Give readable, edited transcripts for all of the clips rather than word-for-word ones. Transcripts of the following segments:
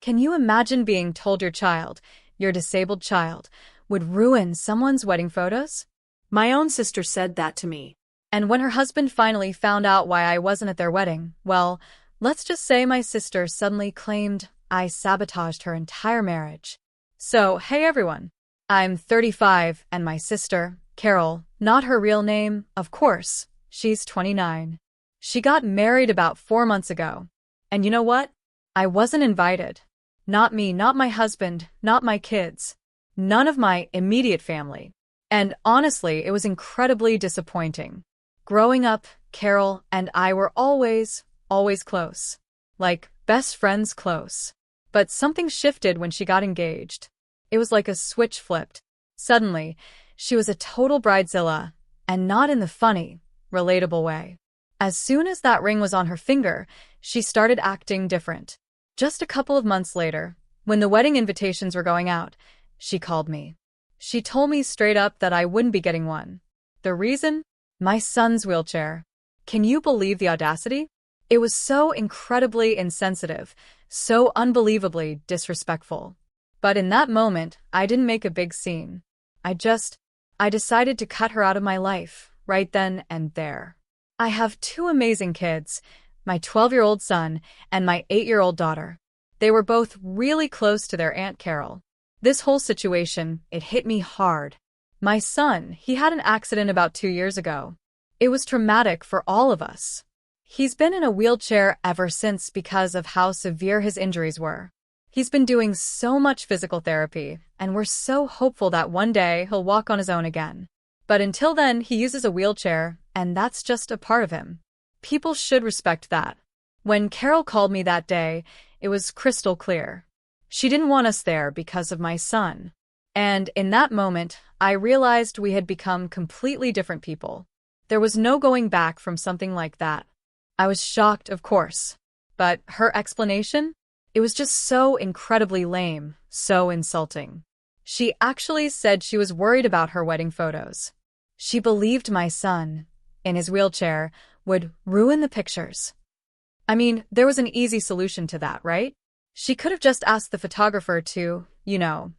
Can you imagine being told your disabled child, would ruin someone's wedding photos? My own sister said that to me. And when her husband finally found out why I wasn't at their wedding, well, let's just say my sister suddenly claimed I sabotaged her entire marriage. So, hey everyone. I'm 35 and my sister, Carol, not her real name, of course, she's 29. She got married about 4 months ago. And you know what? I wasn't invited. Not me, not my husband, not my kids. None of my immediate family. And honestly, it was incredibly disappointing. Growing up, Carol and I were always close. Like, best friends close. But something shifted when she got engaged. It was like a switch flipped. Suddenly, she was a total bridezilla, and not in the funny, relatable way. As soon as that ring was on her finger, she started acting different. Just a couple of months later, when the wedding invitations were going out, she called me. She told me straight up that I wouldn't be getting one. The reason? My son's wheelchair. Can you believe the audacity? It was so incredibly insensitive, so unbelievably disrespectful. But in that moment, I didn't make a big scene. I decided to cut her out of my life, right then and there. I have 2 amazing kids, my 12-year-old son and my 8-year-old daughter. They were both really close to their Aunt Carol. This whole situation, it hit me hard. My son, he had an accident about 2 years ago. It was traumatic for all of us. He's been in a wheelchair ever since because of how severe his injuries were. He's been doing so much physical therapy, and we're so hopeful that one day he'll walk on his own again. But until then, he uses a wheelchair, and that's just a part of him. People should respect that. When Carol called me that day, it was crystal clear. She didn't want us there because of my son. And in that moment, I realized we had become completely different people. There was no going back from something like that. I was shocked, of course. But her explanation? It was just so incredibly lame, so insulting. She actually said she was worried about her wedding photos. She believed my son, in his wheelchair, would ruin the pictures. I mean, there was an easy solution to that, right? She could have just asked the photographer to,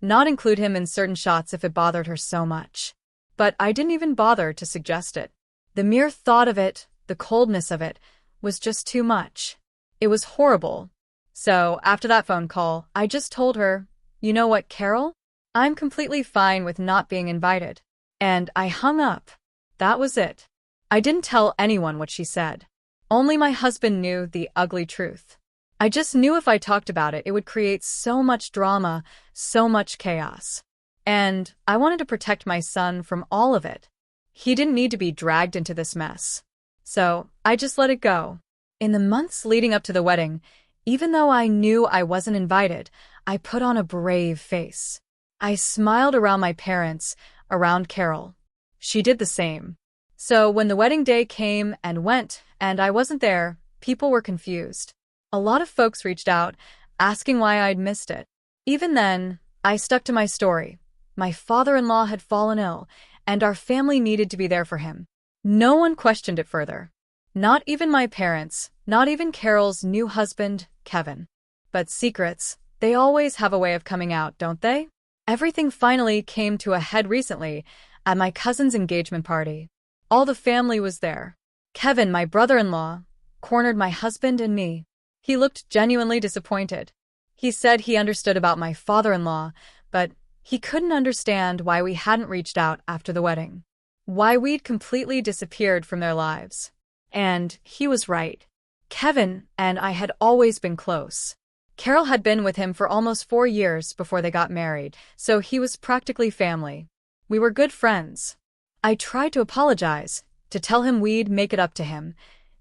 not include him in certain shots if it bothered her so much. But I didn't even bother to suggest it. The mere thought of it, the coldness of it, was just too much. It was horrible. So, after that phone call, I just told her, you know what, Carol? I'm completely fine with not being invited. And I hung up. That was it. I didn't tell anyone what she said. Only my husband knew the ugly truth. I just knew if I talked about it, it would create so much drama, so much chaos. And I wanted to protect my son from all of it. He didn't need to be dragged into this mess. So, I just let it go. In the months leading up to the wedding, even though I knew I wasn't invited, I put on a brave face. I smiled around my parents, around Carol. She did the same. So when the wedding day came and went, and I wasn't there, people were confused. A lot of folks reached out, asking why I'd missed it. Even then, I stuck to my story. My father-in-law had fallen ill, and our family needed to be there for him. No one questioned it further. Not even my parents, not even Carol's new husband, Kevin. But secrets, they always have a way of coming out, don't they? Everything finally came to a head recently at my cousin's engagement party. All the family was there. Kevin, my brother-in-law, cornered my husband and me. He looked genuinely disappointed. He said he understood about my father-in-law, but he couldn't understand why we hadn't reached out after the wedding. Why we'd completely disappeared from their lives. And he was right. Kevin and I had always been close. Carol had been with him for almost 4 years before they got married, so he was practically family. We were good friends. I tried to apologize, to tell him we'd make it up to him,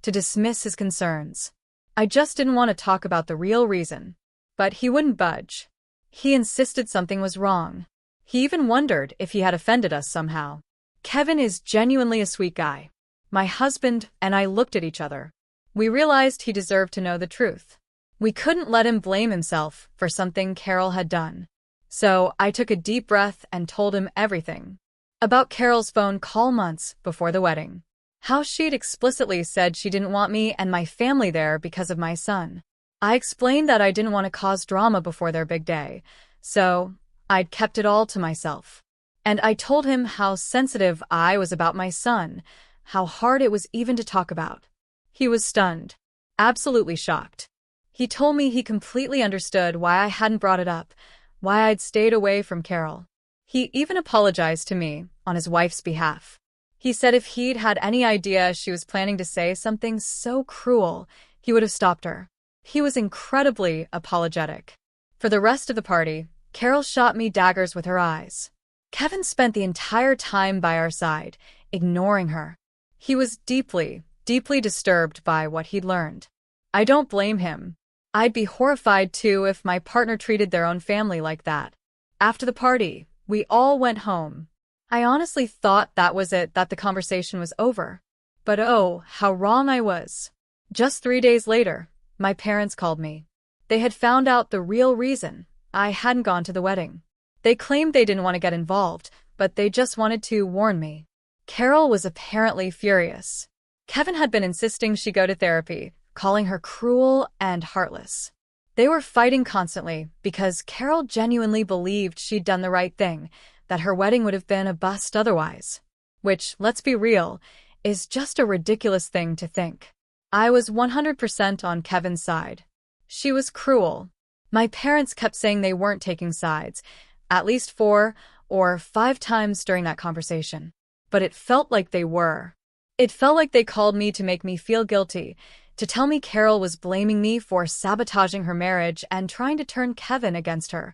to dismiss his concerns. I just didn't want to talk about the real reason. But he wouldn't budge. He insisted something was wrong. He even wondered if he had offended us somehow. Kevin is genuinely a sweet guy. My husband and I looked at each other. We realized he deserved to know the truth. We couldn't let him blame himself for something Carol had done. So I took a deep breath and told him everything. About Carol's phone call months before the wedding. How she'd explicitly said she didn't want me and my family there because of my son. I explained that I didn't want to cause drama before their big day, so I'd kept it all to myself. And I told him how sensitive I was about my son, how hard it was even to talk about. He was stunned, absolutely shocked. He told me he completely understood why I hadn't brought it up, why I'd stayed away from Carol. He even apologized to me on his wife's behalf. He said if he'd had any idea she was planning to say something so cruel, he would have stopped her. He was incredibly apologetic. For the rest of the party, Carol shot me daggers with her eyes. Kevin spent the entire time by our side, ignoring her. He was deeply, deeply disturbed by what he'd learned. I don't blame him. I'd be horrified too if my partner treated their own family like that. After the party, we all went home. I honestly thought that was it, that the conversation was over. But oh, how wrong I was. Just 3 days later, my parents called me. They had found out the real reason I hadn't gone to the wedding. They claimed they didn't want to get involved, but they just wanted to warn me. Carol was apparently furious. Kevin had been insisting she go to therapy, calling her cruel and heartless. They were fighting constantly because Carol genuinely believed she'd done the right thing, that her wedding would have been a bust otherwise. Which, let's be real, is just a ridiculous thing to think. I was 100% on Kevin's side. She was cruel. My parents kept saying they weren't taking sides, at least 4 or 5 times during that conversation. But it felt like they were. It felt like they called me to make me feel guilty, to tell me Carol was blaming me for sabotaging her marriage and trying to turn Kevin against her,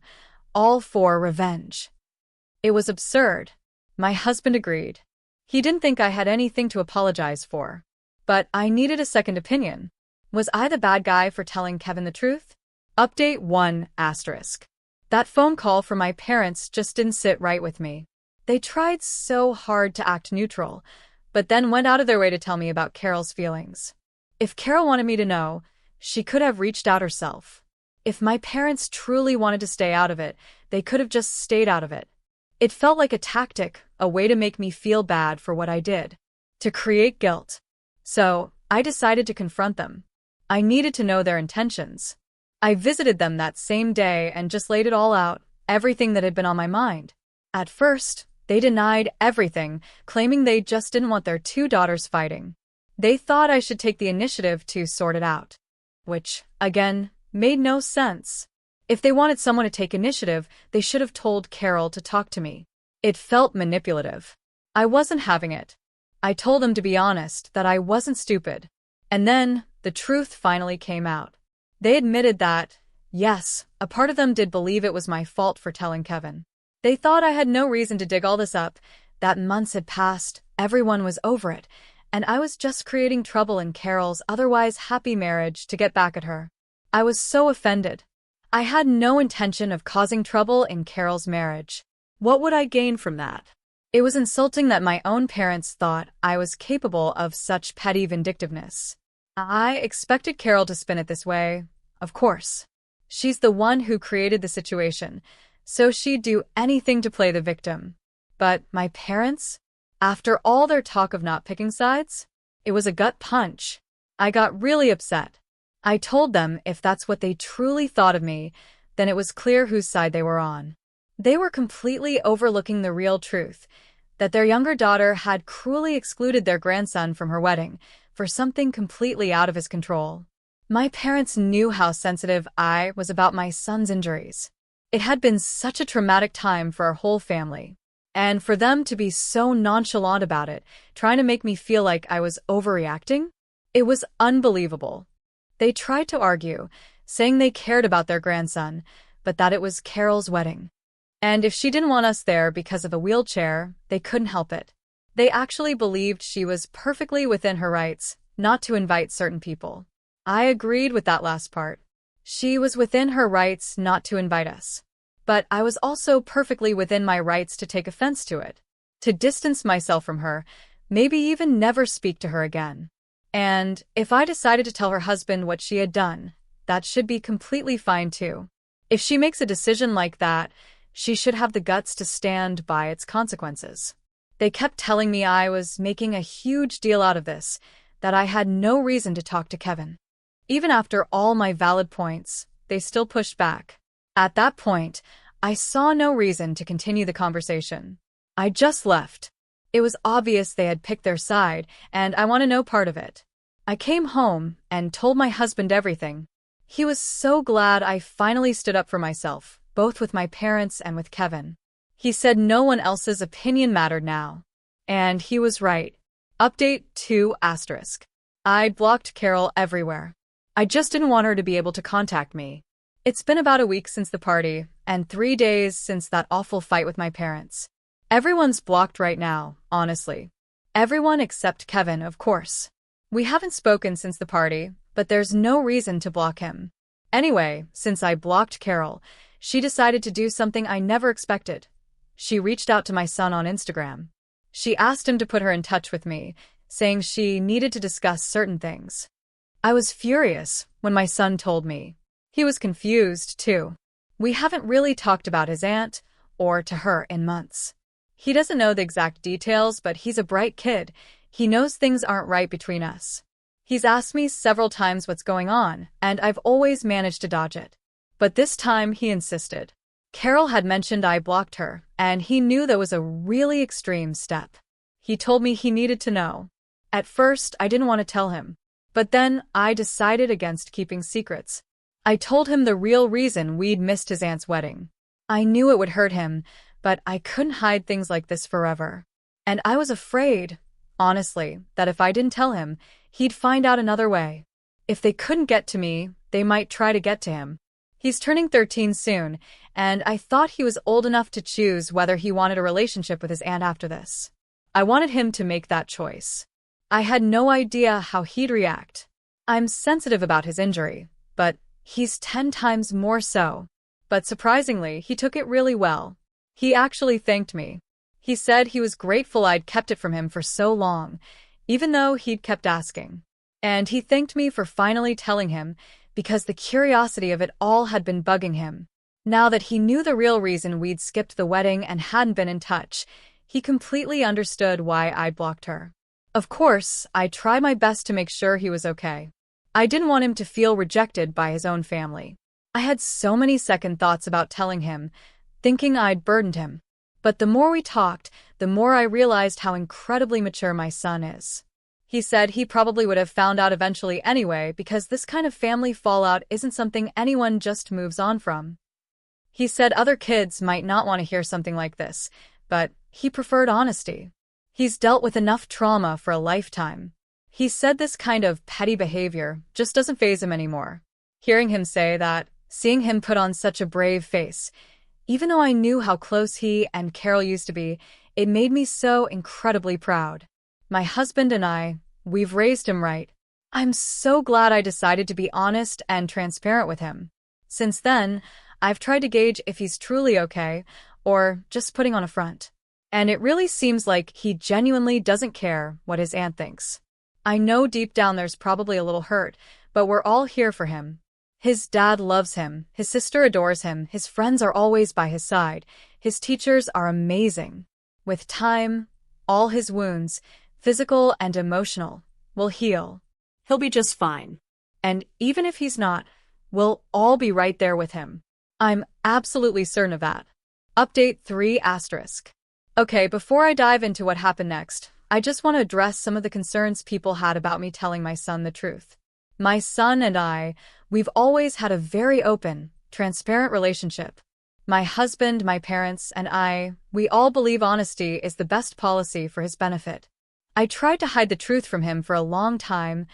all for revenge. It was absurd. My husband agreed. He didn't think I had anything to apologize for. But I needed a second opinion. Was I the bad guy for telling Kevin the truth? Update 1 asterisk. That phone call from my parents just didn't sit right with me. They tried so hard to act neutral, but then went out of their way to tell me about Carol's feelings. If Carol wanted me to know, she could have reached out herself. If my parents truly wanted to stay out of it, they could have just stayed out of it. It felt like a tactic, a way to make me feel bad for what I did, to create guilt. So, I decided to confront them. I needed to know their intentions. I visited them that same day and just laid it all out, everything that had been on my mind. At first, they denied everything, claiming they just didn't want their 2 daughters fighting. They thought I should take the initiative to sort it out. Which, again, made no sense. If they wanted someone to take initiative, they should have told Carol to talk to me. It felt manipulative. I wasn't having it. I told them to be honest, that I wasn't stupid. And then, the truth finally came out. They admitted that, yes, a part of them did believe it was my fault for telling Kevin. They thought I had no reason to dig all this up, that months had passed, everyone was over it, and I was just creating trouble in Carol's otherwise happy marriage to get back at her. I was so offended. I had no intention of causing trouble in Carol's marriage. What would I gain from that? It was insulting that my own parents thought I was capable of such petty vindictiveness. I expected Carol to spin it this way, of course. She's the one who created the situation, so she'd do anything to play the victim. But my parents? After all their talk of not picking sides? It was a gut punch. I got really upset. I told them if that's what they truly thought of me, then it was clear whose side they were on. They were completely overlooking the real truth, that their younger daughter had cruelly excluded their grandson from her wedding for something completely out of his control. My parents knew how sensitive I was about my son's injuries. It had been such a traumatic time for our whole family. And for them to be so nonchalant about it, trying to make me feel like I was overreacting, it was unbelievable. They tried to argue, saying they cared about their grandson, but that it was Carol's wedding. And if she didn't want us there because of a wheelchair, they couldn't help it. They actually believed she was perfectly within her rights not to invite certain people. I agreed with that last part. She was within her rights not to invite us. But I was also perfectly within my rights to take offense to it, to distance myself from her, maybe even never speak to her again. And if I decided to tell her husband what she had done, that should be completely fine too. If she makes a decision like that, she should have the guts to stand by its consequences. They kept telling me I was making a huge deal out of this, that I had no reason to talk to Kevin. Even after all my valid points, they still pushed back. At that point, I saw no reason to continue the conversation. I just left. It was obvious they had picked their side, and I wanted no part of it. I came home and told my husband everything. He was so glad I finally stood up for myself, both with my parents and with Kevin. He said no one else's opinion mattered now. And he was right. Update 2 asterisk. I'd blocked Carol everywhere. I just didn't want her to be able to contact me. It's been about a week since the party, and 3 days since that awful fight with my parents. Everyone's blocked right now, honestly. Everyone except Kevin, of course. We haven't spoken since the party, but there's no reason to block him. Anyway, since I blocked Carol, she decided to do something I never expected. She reached out to my son on Instagram. She asked him to put her in touch with me, saying she needed to discuss certain things. I was furious when my son told me. He was confused, too. We haven't really talked about his aunt, or to her, in months. He doesn't know the exact details, but he's a bright kid. He knows things aren't right between us. He's asked me several times what's going on, and I've always managed to dodge it. But this time, he insisted. Carol had mentioned I blocked her, and he knew that was a really extreme step. He told me he needed to know. At first, I didn't want to tell him. But then, I decided against keeping secrets. I told him the real reason we'd missed his aunt's wedding. I knew it would hurt him, but I couldn't hide things like this forever. And I was afraid, honestly, that if I didn't tell him, he'd find out another way. If they couldn't get to me, they might try to get to him. He's turning 13 soon, and I thought he was old enough to choose whether he wanted a relationship with his aunt after this. I wanted him to make that choice. I had no idea how he'd react. I'm sensitive about his injury, but he's 10 times more so. But surprisingly, he took it really well. He actually thanked me. He said he was grateful I'd kept it from him for so long, even though he'd kept asking. And he thanked me for finally telling him, because the curiosity of it all had been bugging him. Now that he knew the real reason we'd skipped the wedding and hadn't been in touch, he completely understood why I'd blocked her. Of course, I tried my best to make sure he was okay. I didn't want him to feel rejected by his own family. I had so many second thoughts about telling him, thinking I'd burdened him. But the more we talked, the more I realized how incredibly mature my son is. He said he probably would have found out eventually anyway because this kind of family fallout isn't something anyone just moves on from. He said other kids might not want to hear something like this, but he preferred honesty. He's dealt with enough trauma for a lifetime. He said this kind of petty behavior just doesn't faze him anymore. Hearing him say that, seeing him put on such a brave face, even though I knew how close he and Carol used to be, it made me so incredibly proud. My husband and we've raised him right. I'm so glad I decided to be honest and transparent with him. Since then, I've tried to gauge if he's truly okay, or just putting on a front. And it really seems like he genuinely doesn't care what his aunt thinks. I know deep down there's probably a little hurt, but we're all here for him. His dad loves him, his sister adores him, his friends are always by his side, his teachers are amazing. With time, all his wounds, physical and emotional, will heal. He'll be just fine. And even if he's not, we'll all be right there with him. I'm absolutely certain of that. Update 3 asterisk. Okay, before I dive into what happened next, I just want to address some of the concerns people had about me telling my son the truth. My son and we've always had a very open, transparent relationship. My husband, my parents, and we all believe honesty is the best policy for his benefit. I tried to hide the truth from him for a long time,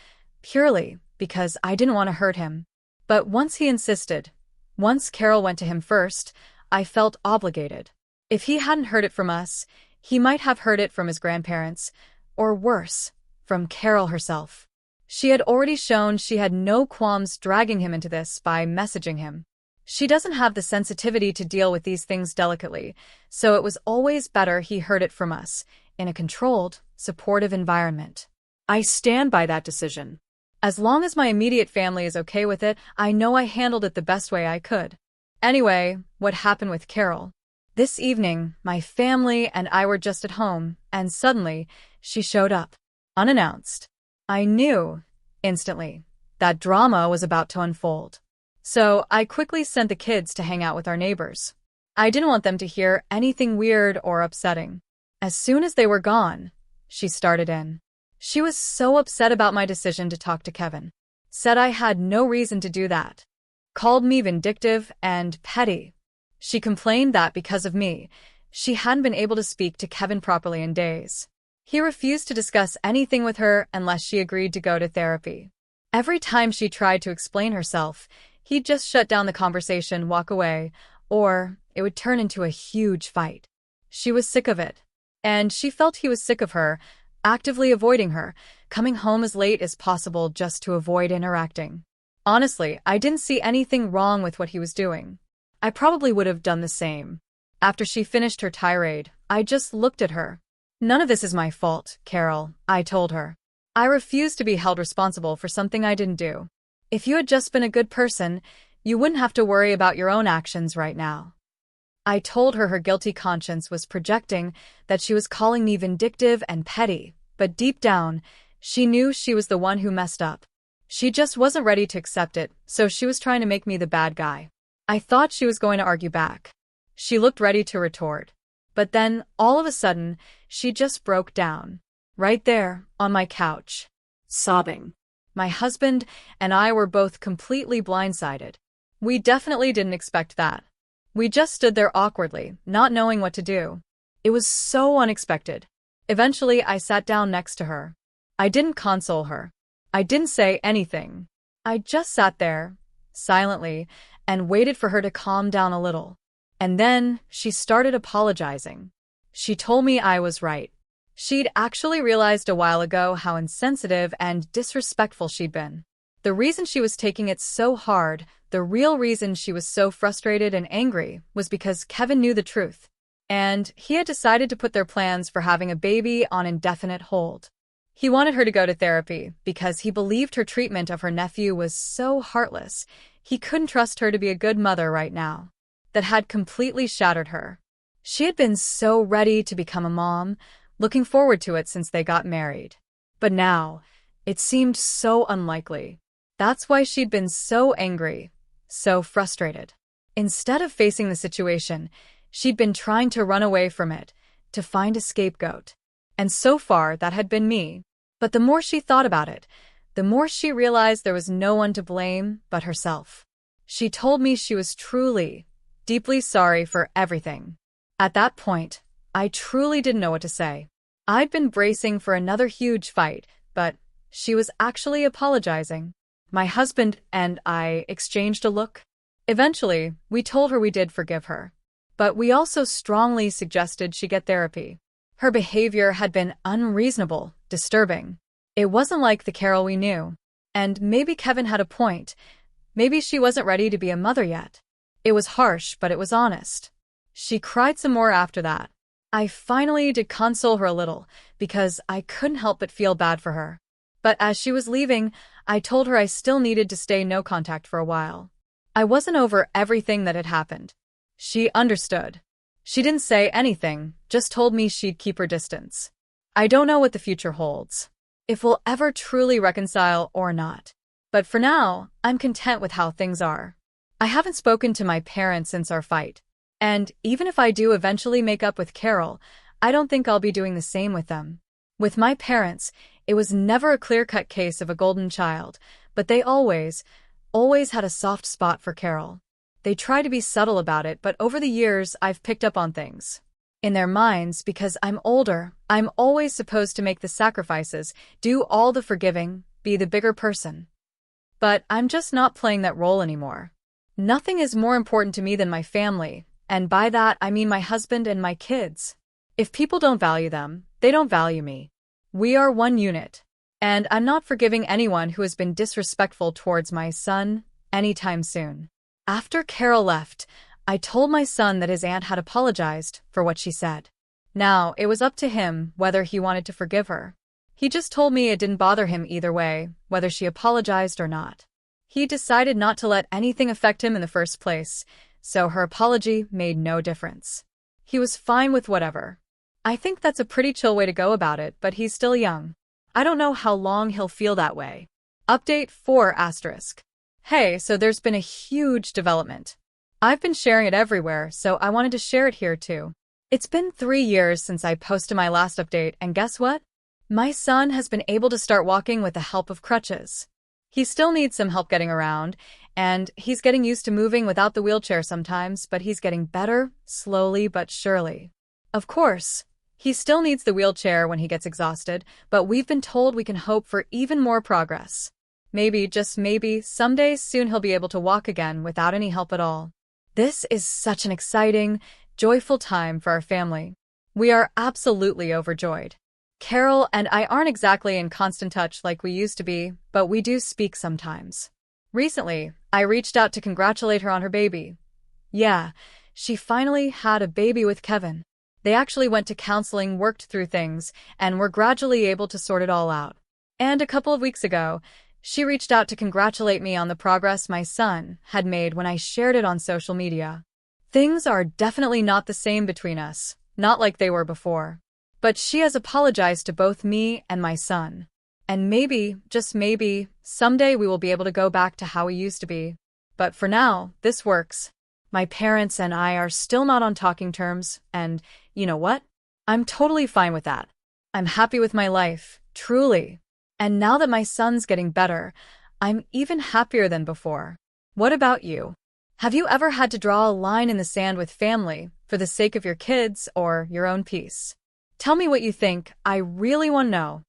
purely because I didn't want to hurt him. But once he insisted, once Carol went to him first, I felt obligated. If he hadn't heard it from us, he might have heard it from his grandparents, or worse, from Carol herself. She had already shown she had no qualms dragging him into this by messaging him. She doesn't have the sensitivity to deal with these things delicately, so it was always better he heard it from us, in a controlled, supportive environment. I stand by that decision. As long as my immediate family is okay with it, I know I handled it the best way I could. Anyway, what happened with Carol? This evening, my family and I were just at home, and suddenly, she showed up. Unannounced. I knew, instantly, that drama was about to unfold. So I quickly sent the kids to hang out with our neighbors. I didn't want them to hear anything weird or upsetting. As soon as they were gone, she started in. She was so upset about my decision to talk to Kevin. Said I had no reason to do that. Called me vindictive and petty. She complained that because of me, she hadn't been able to speak to Kevin properly in days. He refused to discuss anything with her unless she agreed to go to therapy. Every time she tried to explain herself, he'd just shut down the conversation, walk away, or it would turn into a huge fight. She was sick of it. And she felt he was sick of her, actively avoiding her, coming home as late as possible just to avoid interacting. Honestly, I didn't see anything wrong with what he was doing. I probably would have done the same. After she finished her tirade, I just looked at her. None of this is my fault, Carol, I told her. I refuse to be held responsible for something I didn't do. If you had just been a good person, you wouldn't have to worry about your own actions right now. I told her guilty conscience was projecting, that she was calling me vindictive and petty, but deep down, she knew she was the one who messed up. She just wasn't ready to accept it, so she was trying to make me the bad guy. I thought she was going to argue back. She looked ready to retort. But then, all of a sudden, she just broke down. Right there, on my couch. Sobbing. My husband and I were both completely blindsided. We definitely didn't expect that. We just stood there awkwardly, not knowing what to do. It was so unexpected. Eventually, I sat down next to her. I didn't console her. I didn't say anything. I just sat there, silently, and waited for her to calm down a little. And then, she started apologizing. She told me I was right. She'd actually realized a while ago how insensitive and disrespectful she'd been. The reason she was taking it so hard, the real reason she was so frustrated and angry, was because Kevin knew the truth. And he had decided to put their plans for having a baby on indefinite hold. He wanted her to go to therapy because he believed her treatment of her nephew was so heartless, he couldn't trust her to be a good mother right now. That had completely shattered her. She had been so ready to become a mom, looking forward to it since they got married. But now, it seemed so unlikely. That's why she'd been so angry, so frustrated. Instead of facing the situation, she'd been trying to run away from it, to find a scapegoat. And so far, that had been me. But the more she thought about it, the more she realized there was no one to blame but herself. She told me she was truly, deeply sorry for everything. At that point, I truly didn't know what to say. I'd been bracing for another huge fight, but she was actually apologizing. My husband and I exchanged a look. Eventually, we told her we did forgive her. But we also strongly suggested she get therapy. Her behavior had been unreasonable, disturbing. It wasn't like the Carol we knew. And maybe Kevin had a point. Maybe she wasn't ready to be a mother yet. It was harsh, but it was honest. She cried some more after that. I finally did console her a little, because I couldn't help but feel bad for her. But as she was leaving, I told her I still needed to stay no contact for a while. I wasn't over everything that had happened. She understood. She didn't say anything, just told me she'd keep her distance. I don't know what the future holds, if we'll ever truly reconcile or not. But for now, I'm content with how things are. I haven't spoken to my parents since our fight. And even if I do eventually make up with Carol, I don't think I'll be doing the same with them. With my parents, it was never a clear-cut case of a golden child, but they always had a soft spot for Carol. They try to be subtle about it, but over the years, I've picked up on things. In their minds, because I'm older, I'm always supposed to make the sacrifices, do all the forgiving, be the bigger person. But I'm just not playing that role anymore. Nothing is more important to me than my family, and by that I mean my husband and my kids. If people don't value them, they don't value me. We are one unit. And I'm not forgiving anyone who has been disrespectful towards my son anytime soon. After Carol left, I told my son that his aunt had apologized for what she said. Now, it was up to him whether he wanted to forgive her. He just told me it didn't bother him either way, whether she apologized or not. He decided not to let anything affect him in the first place, so her apology made no difference. He was fine with whatever. I think that's a pretty chill way to go about it, but he's still young. I don't know how long he'll feel that way. Update 4 asterisk. Hey, so there's been a huge development. I've been sharing it everywhere, so I wanted to share it here too. It's been 3 years since I posted my last update, and guess what? My son has been able to start walking with the help of crutches. He still needs some help getting around, and he's getting used to moving without the wheelchair sometimes, but he's getting better, slowly but surely. Of course, he still needs the wheelchair when he gets exhausted, but we've been told we can hope for even more progress. Maybe, just maybe, someday soon he'll be able to walk again without any help at all. This is such an exciting, joyful time for our family. We are absolutely overjoyed. Carol and I aren't exactly in constant touch like we used to be, but we do speak sometimes. Recently, I reached out to congratulate her on her baby. Yeah, she finally had a baby with Kevin. They actually went to counseling, worked through things, and were gradually able to sort it all out. And a couple of weeks ago, she reached out to congratulate me on the progress my son had made when I shared it on social media. Things are definitely not the same between us, not like they were before. But she has apologized to both me and my son. And maybe, just maybe, someday we will be able to go back to how we used to be. But for now, this works. My parents and I are still not on talking terms, and you know what? I'm totally fine with that. I'm happy with my life, truly. And now that my son's getting better, I'm even happier than before. What about you? Have you ever had to draw a line in the sand with family for the sake of your kids or your own peace? Tell me what you think. I really want to know.